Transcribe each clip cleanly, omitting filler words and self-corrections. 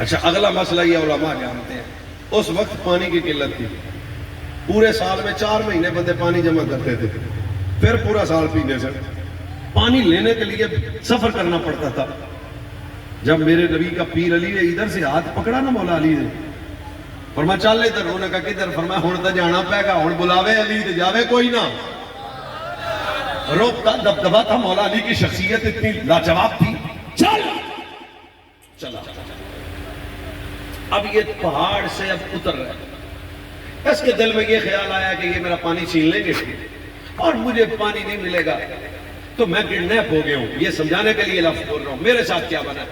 اچھا اگلا مسئلہ یہ علماء جانتے ہیں، اس وقت پانی کی قلت تھی، پورے سال میں 4 مہینے بندے پانی جمع کرتے تھے، پھر پورا سال پینے سے پانی لینے کے لیے سفر کرنا پڑتا تھا۔ جب میرے نبی کا پیر علی نے ادھر سے ہاتھ پکڑا نا مولا علی نے، فرمایا چل ادھر، انہوں نے کہا کدھر؟ فرمایا ہن تو جانا پے گا، ہن بلاوے علی تے جاوے کوئی نہ۔ روکتا دبدبا تھا، مولا علی کی شخصیت اتنی لاجواب تھی، چل چلا۔ اب یہ پہاڑ سے اب اتر رہا ہے، اس کے دل میں یہ خیال آیا کہ یہ میرا پانی چھین لیں گے اور مجھے پانی نہیں ملے گا تو میں کڈنیپ ہو گیا ہوں۔ یہ سمجھانے کے لیے لفظ بول رہا ہوں، میرے ساتھ کیا بنا۔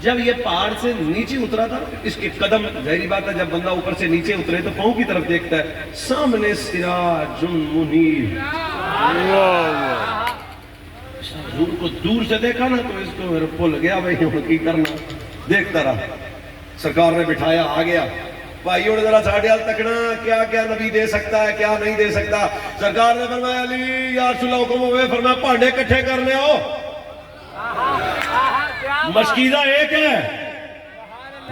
جب یہ پہاڑ سے نیچے اترا تھا، اس کے قدم، ظاہری بات ہے جب بندہ اوپر سے نیچے اترے تو پاؤں کی طرف دیکھتا ہے، سامنے سراج منیر۔ حضور کو دور سے دیکھا نا تو اس کو میرے بھول گیا بھائی کی کرنا، دیکھتا رہا۔ سرکار نے بٹھایا، آ گیا، بھائی اور ذرا ساڑھے حال تکنا کیا کیا نبی دے سکتا ہے کیا نہیں دے سکتا۔ سرکار نے فرمایا علی یا رسول اللہ حکم ہوئے، فرمایا پانڈے کٹھے کر لے آؤ۔ مشکیزہ ایک ہے،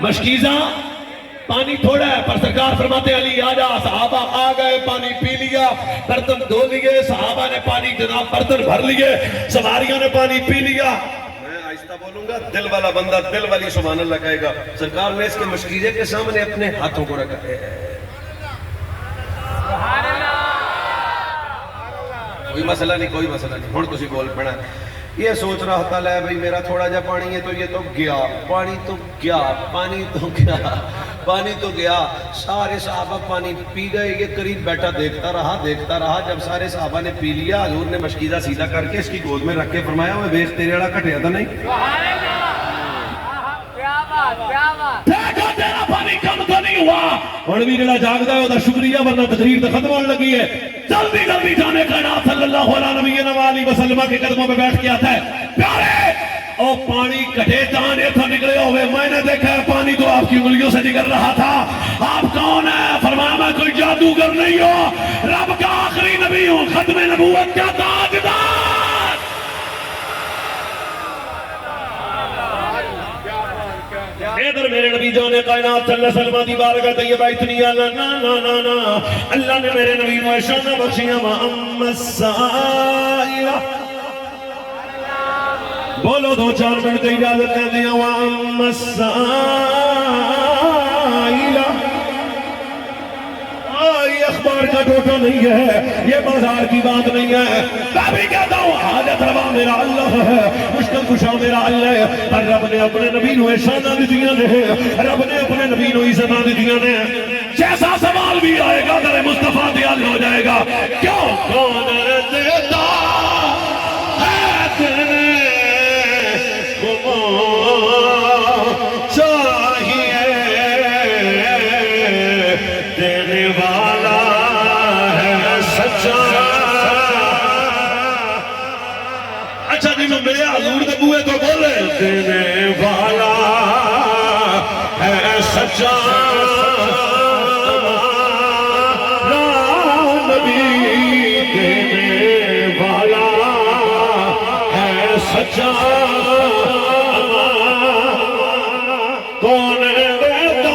مشکیزہ پانی تھوڑا ہے، پر سرکار فرماتے علی آ جا۔ صحابہ آ گئے، پانی پی لیا، برتن دھو لیے، صحابہ نے پانی جناب برتن بھر لیے، سواریوں نے پانی پی لیا۔ میں آہستہ بولوں گا، دل والا بندہ دل والی سبحان اللہ کہے گا۔ سرکار نے اس کے مشکیزے کے سامنے اپنے ہاتھوں کو رکھا ہے، کوئی مسئلہ نہیں، کوئی مسئلہ نہیں، ہن تسی بول پڑا۔ یہ سوچ رہا تھا لے بھئی میرا تھوڑا جا پانی ہے تو یہ تو گیا، پانی تو گیا، پانی تو گیا، پانی تو گیا۔ سارے صحابہ پانی پی گئے، یہ قریب بیٹھا دیکھتا رہا۔ جب سارے صحابہ نے پی لیا، حضور نے مشکیزہ سیدھا کر کے اس کی گود میں رکھ کے فرمایا میں بیخ تیرے اڑا کٹیا تھا نہیں، دیکھو تیرا پانی کم تو نہیں ہوا۔ اور بھی جڑا جاگدا ہے وہ شکریہ، ورنہ تقریر تو ختم ہونے لگی ہے۔ جلدی جلدی جانے کا نام صلی اللہ علیہ وسلم کے قدموں پہ بیٹھ کے آتا ہے، پیارے او پانی کٹے جانے تھا نکلے ہوئے، میں نے دیکھا ہے پانی تو آپ کی انگلیوں سے نکل رہا تھا، آپ کون ہے؟ فرمایا میں کوئی جادوگر نہیں ہوں، رب کا آخری نبی ہوں، ختم نبوت کا تاجدار۔ ادھر میرے نبی جان کائنات صلی اللہ علیہ وسلم دی بارگاہ طیبہ اتنی اللہ نے میرے نبی کو شان بخشیاں وَأَمَّا السَّائِلَ، بولو 2-4 منٹ اجازت کر دیا، وَأَمَّا السَّائِلَ، یہ اخبار کا ٹوٹا نہیں ہے، یہ بازار کی بات نہیں ہے، میں بھی کہتا ہوں حاجت روا میرا اللہ ہے، مشکل کشا میرا اللہ ہے، پر رب نے اپنے نبی نو شانہ دیتیاں نے، رب نے اپنے نبی نو عزتاں دیتیاں نے، جیسا سوال بھی آئے گا در مصطفیٰ دیال ہو جائے گا، کیوں کون دیتا ہے تیرے کو چاہیے دینے والا ہے سچا۔ اچھا جی میں میرے حضور دے بوئے تو بولے، دینے والا ہے سچا نبی، دینے والا ہے سچا، کون دیتا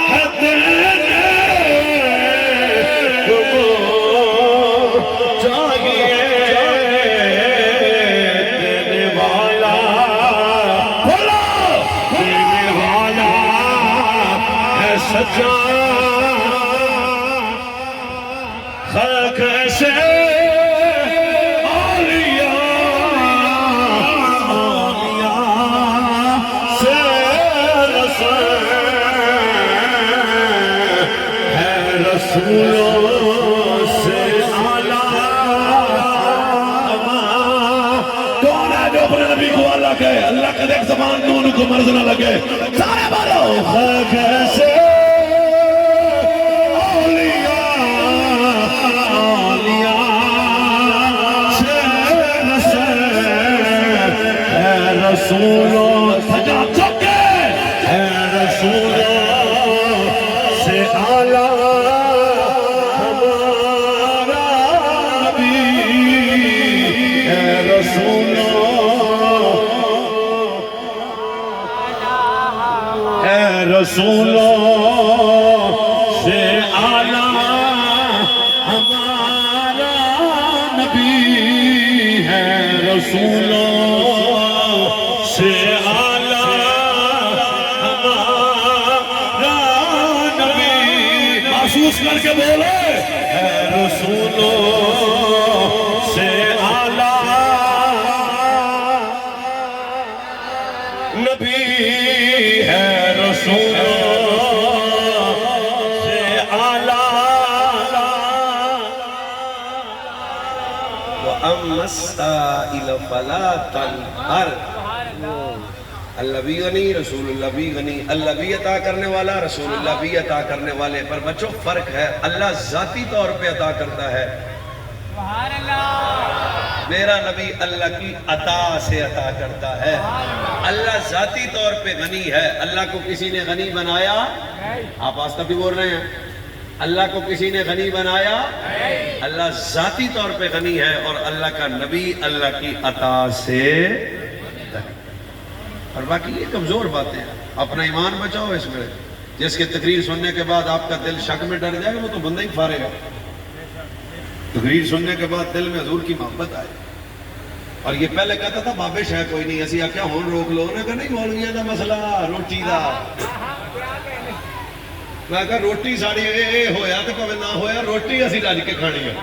ہے دینے کو چاہیے دینے والا، بولو دینے والا ہے سچا، خلق سے رسولوں سے اعلیٰ، کون ہے جو اپنے نبی کو اللہ کہے؟ اللہ کا دیکھ زبان نون کو مرض نہ لگے، سارے بولو خلق سے رسولوں سجا چکے ہے، رسولوں سے اعلیٰ ہمارا نبی ہے، رسولوں رسولوں سے اعلیٰ ہمارا نبی ہے، رسولوں سے اعلیٰ ہمارا نبی، محسوس کر کے بولے، ہے رسولوں سے اعلیٰ نبی ہے، رسولوں سے اعلیٰ۔ وَأَمَّا السَّائِلَ فَلَا تَنْهَرْ، اللہ بھی غنی، رسول اللہ بھی غنی، اللہ بھی عطا کرنے والا، رسول اللہ بھی عطا کرنے والے، پر بچوں فرق ہے، اللہ ذاتی طور پہ عطا کرتا ہے، میرا نبی اللہ کی عطا سے عطا کرتا ہے۔ اللہ ذاتی طور پہ غنی ہے، اللہ کو کسی نے غنی بنایا؟ آپ آج تک بھی بول رہے ہیں، اللہ کو کسی نے غنی بنایا؟ اللہ ذاتی طور پہ غنی ہے، اور اللہ کا نبی اللہ کی عطا سے غنی۔ اور باقی یہ کمزور باتیں ہیں، اپنا ایمان بچاؤ اس میں، جس کی تقریر سننے کے بعد آپ کا دل شک میں ڈر جائے گا، وہ تو بندہ ہی فارغ ہے۔ تقریر سننے کے بعد دل میں حضور کی محبت آئے، اور یہ پہلے کہتا تھا بابش ہے کوئی نہیں، ایسی کیا ہون روک لو، نے کہا نہیں مولویاں دا مسئلہ روٹی دا، میں کہا روٹی ساڑی اے ہویا تو پہ نہ ہویا، روٹی اسی راج کے کھانی ہے،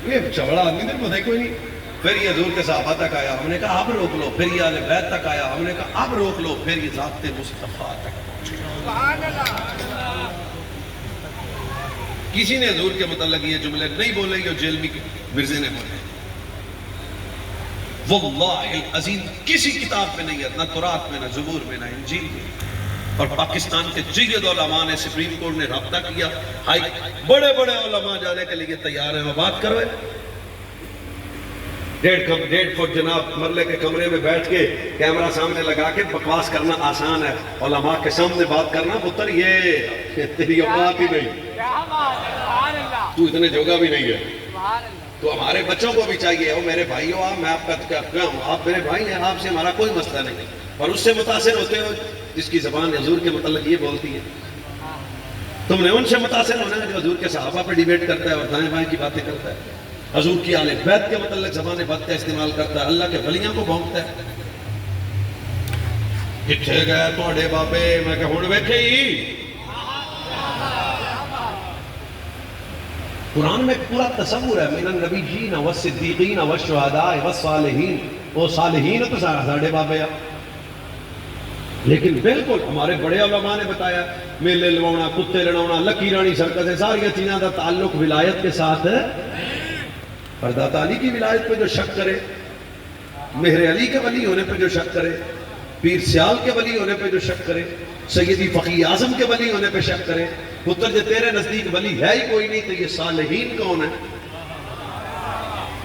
یہ چوڑا آدمی دے پتہ کوئی نہیں۔ پھر یہ حضور کے صحابہ تک آیا، ہم نے کہا اب روک لو، پھر یہ اہل بیت تک آیا، ہم نے کہا اب روک لو، پھر یہ ذات مصطفیٰ تک کسی نے حضور کے متعلق یہ جملے نہیں بولے، یہ جیلمی مرزے نے بولے، واللہ العظیم کسی کتاب میں نہیں ہے، نہ تورات میں، نہ زبور میں، نہ انجیل میں۔ اور پاکستان کے جید علماء نے سپریم کورٹ نے رابطہ کیا، بڑے بڑے علماء جانے کے لیے تیار ہیں، وہ بات کروے، 1.5 فٹ جناب مرلے کے کمرے میں بیٹھ کے کیمرہ سامنے لگا کے بکواس کرنا آسان ہے، علماء کے سامنے بات کرنا پتر یہ تیری اوقات ہی نہیں، تو اتنے جوگا بھی نہیں ہے۔ تو ہمارے بچوں کو بھی چاہیے، او میرے بھائی ہو، میں آپ کا کیا ہوں، آپ میرے بھائی ہیں، آپ سے ہمارا کوئی مسئلہ نہیں، اور اس سے متاثر ہوتے ہو جس کی زبان حضور کے متعلق یہ بولتی ہے، تم نے ان سے متاثر ہونا ہے جو حضور کے صحابہ پہ ڈیبیٹ کرتا ہے اور دائیں بائیں کی باتیں کرتا ہے، حضور کی آل بیت کے متعلق زبان بد کا استعمال کرتا ہے، اللہ کے ولیوں کو بھونکتا ہے۔ کتھے گئے تواڈے بابے، میں کہ ہن ویکھے ہی، قرآن میں پورا تصور ہے، من النبیین والصدیقین والشہداء والصالحین، وہ صالحین تو ساڑھے بابے ہیں، لیکن بالکل ہمارے بڑے علماء نے بتایا میلے لوانا، کتے لڑانا، لکی رانی سرکتیں، ساری چیزیں کا تعلق ولایت کے ساتھ ہے۔ پردہ علی کی ولایت پہ جو شک کرے، مہر علی کے ولی ہونے پہ جو شک کرے، پیر سیال کے ولی ہونے پہ جو شک کرے، سیدی فقی اعظم کے ولی ہونے پہ شک کرے، پتر جو تیرے نزدیک ولی ہے ہی کوئی نہیں، تو یہ صالحین کون ہے؟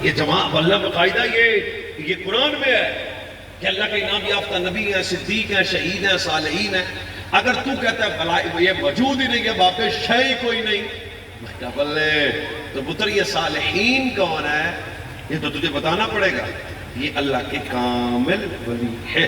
یہ جماعت واللہ باقاعدہ یہ قرآن میں ہے کہ اللہ کے انعام یافتہ نبی ہیں، صدیق ہیں، شہید ہیں، صالحین ہیں۔ اگر تو کہتا ہے یہ موجود ہی نہیں ہے، باپے شے ہی کوئی نہیں، میں کہا بلے تو پتر یہ صالحین کون ہے؟ یہ تو تجھے بتانا پڑے گا، یہ اللہ کے کامل ولی ہے۔